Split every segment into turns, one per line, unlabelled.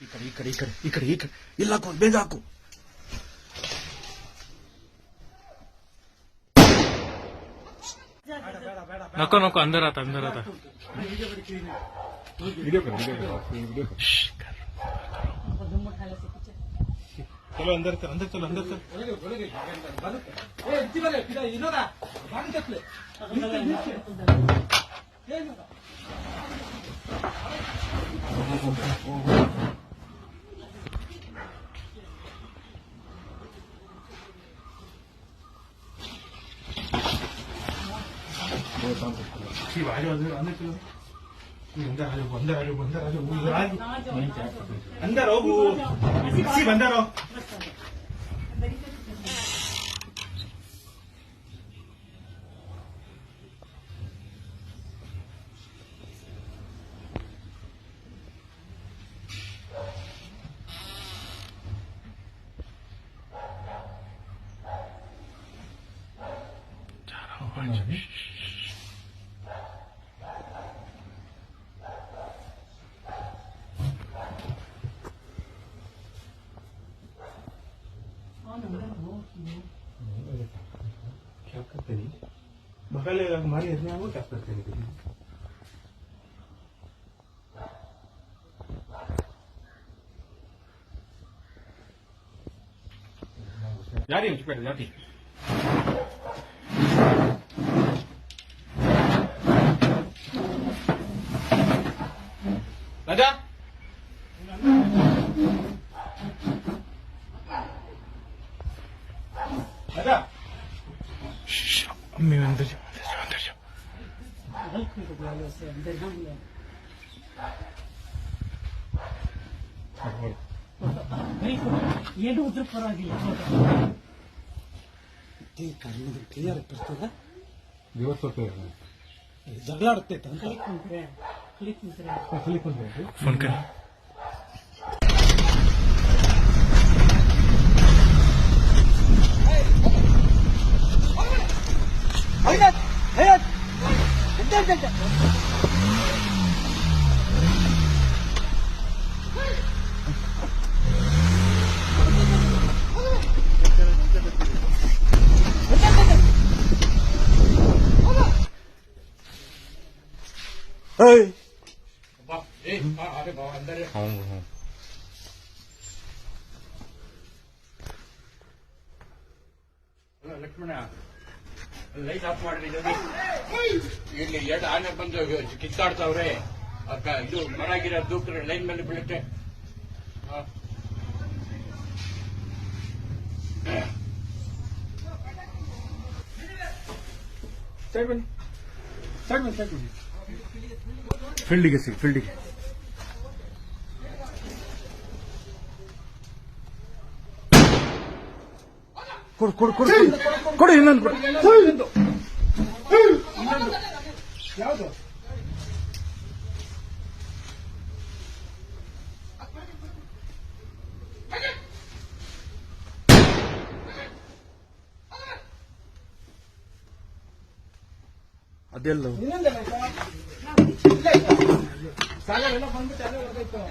ಈ ಕಡೆ ಈ ಕಡೆ ಈ ಕಡೆ ಈ ಕಡೆ ಈ ಕಡೆ ಇಲ್ಲ ಹಾಕು ಬೇಗ ಹಾಕು.
नको नको अंदर आता अंदर आता
वीडियो कर वीडियो कर चलो अंदर चल अंदर चल अंदर चल ठीक है अंदर चलो अंदर आ जाओ अंदर आ जाओ अंदर आ जाओ अंदर होगू सी अंदर हो क्या करते नहीं बगल हमारे इतने वो क्या करते नहीं कभी जा रही हूँ जाती राजा राजा
मैं अंदर जाओ अंदर जाओ
ಏನು ಉದ್ರ ಪರವಾಗಿಲ್ಲ
ಕ್ಲಿಯರ್ ಬರ್ತದ
दिवस होते
ಜಗಳ ಆಡ್ತೈತೆ ಅಂತ
ಕ್ಲಿಕ್
फोन कर
ಲಕ್ಷ್ಮಣ ಲೈಟ್ ಆಫ್ ಮಾಡ್ರಿ ಇಲ್ಲಿ ಎರಡು ಆನೆ ಬಂದು ಕಿತ್ತಾಡ್ತಾವ್ರೆ ಇದು ಮರ ಗಿರ ದೂಕ್ರೆ ಲೈನ್ ಮೇಲೆ ಬೀಳುತ್ತೆ
साइड बनी साइड में साइड बनी
ಫೀಲ್ಡಿಗೆ ಸಿ ಫೀಲ್ಡಿಗೆ ಕೊಡು ಕೊಡು ಕೊಡು ಕೊಡು ಇನ್ನೊಂದು ಕೊಡು
ಯಾವುದು
ಅದೆಲ್ಲ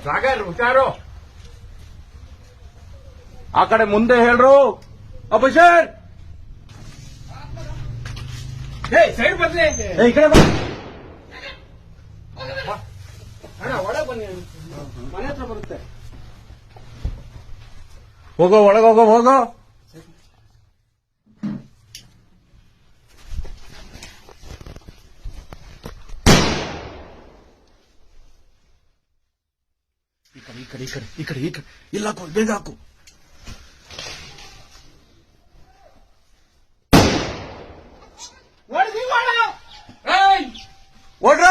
ಸಾಗರ್ ಹುಷಾರು ಆ ಕಡೆ ಮುಂದೆ ಹೇಳ್ರು ಅಭಿಷೇಕ್ ಸೈಡ್ ಬರ್ಲಿ
ಈ ಕಡೆ ಬಾ
ಒಳಗೆ ಬನ್ನಿ ಮನೆ ಹತ್ರ ಬರುತ್ತೆ
ಹೋಗೋ ಒಳಗೆ ಹೋಗೋ ಹೋಗೋ ಈ ಕಡೆ ಈ ಕಡೆ ಈ ಕಡೆ ಈ ಕಡೆ ಈ ಕಡೆ ಇಲ್ಲ ಹಾಕು ಬೇಗ ಹಾಕು ಓಡ್ರ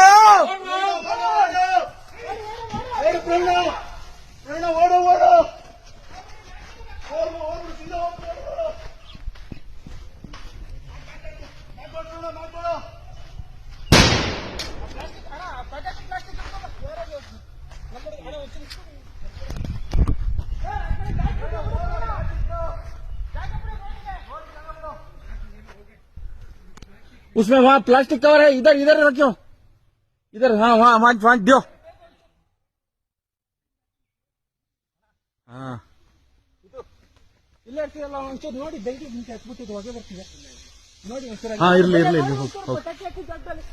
उसमें वहां प्लास्टिक कवर है, इधर इधर रखो, इधर हाँ वहां वहां वहां दो। ಹಾ
ಇಲ್ಲ ಇರ್ತೀರಲ್ಲ ಒಂಚೂರು ನೋಡಿ ಬೆಂಕಿ ಮುಂಚೆ ಹತ್ಬಿಟ್ಟಿದ್ದು ಹೊಗೆ ಬರ್ತಿದೆ ನೋಡಿ ಒಂಚೂರು
ಹಾ ಇರ್ಲಿ ಇರ್ಲಿ ಇರ್ಲಿ ಹೋಗ್ ಹೋಗ್
ಪಟಾಕಿ ಹಾಕಿ ಜಾಗದಲ್ಲಿ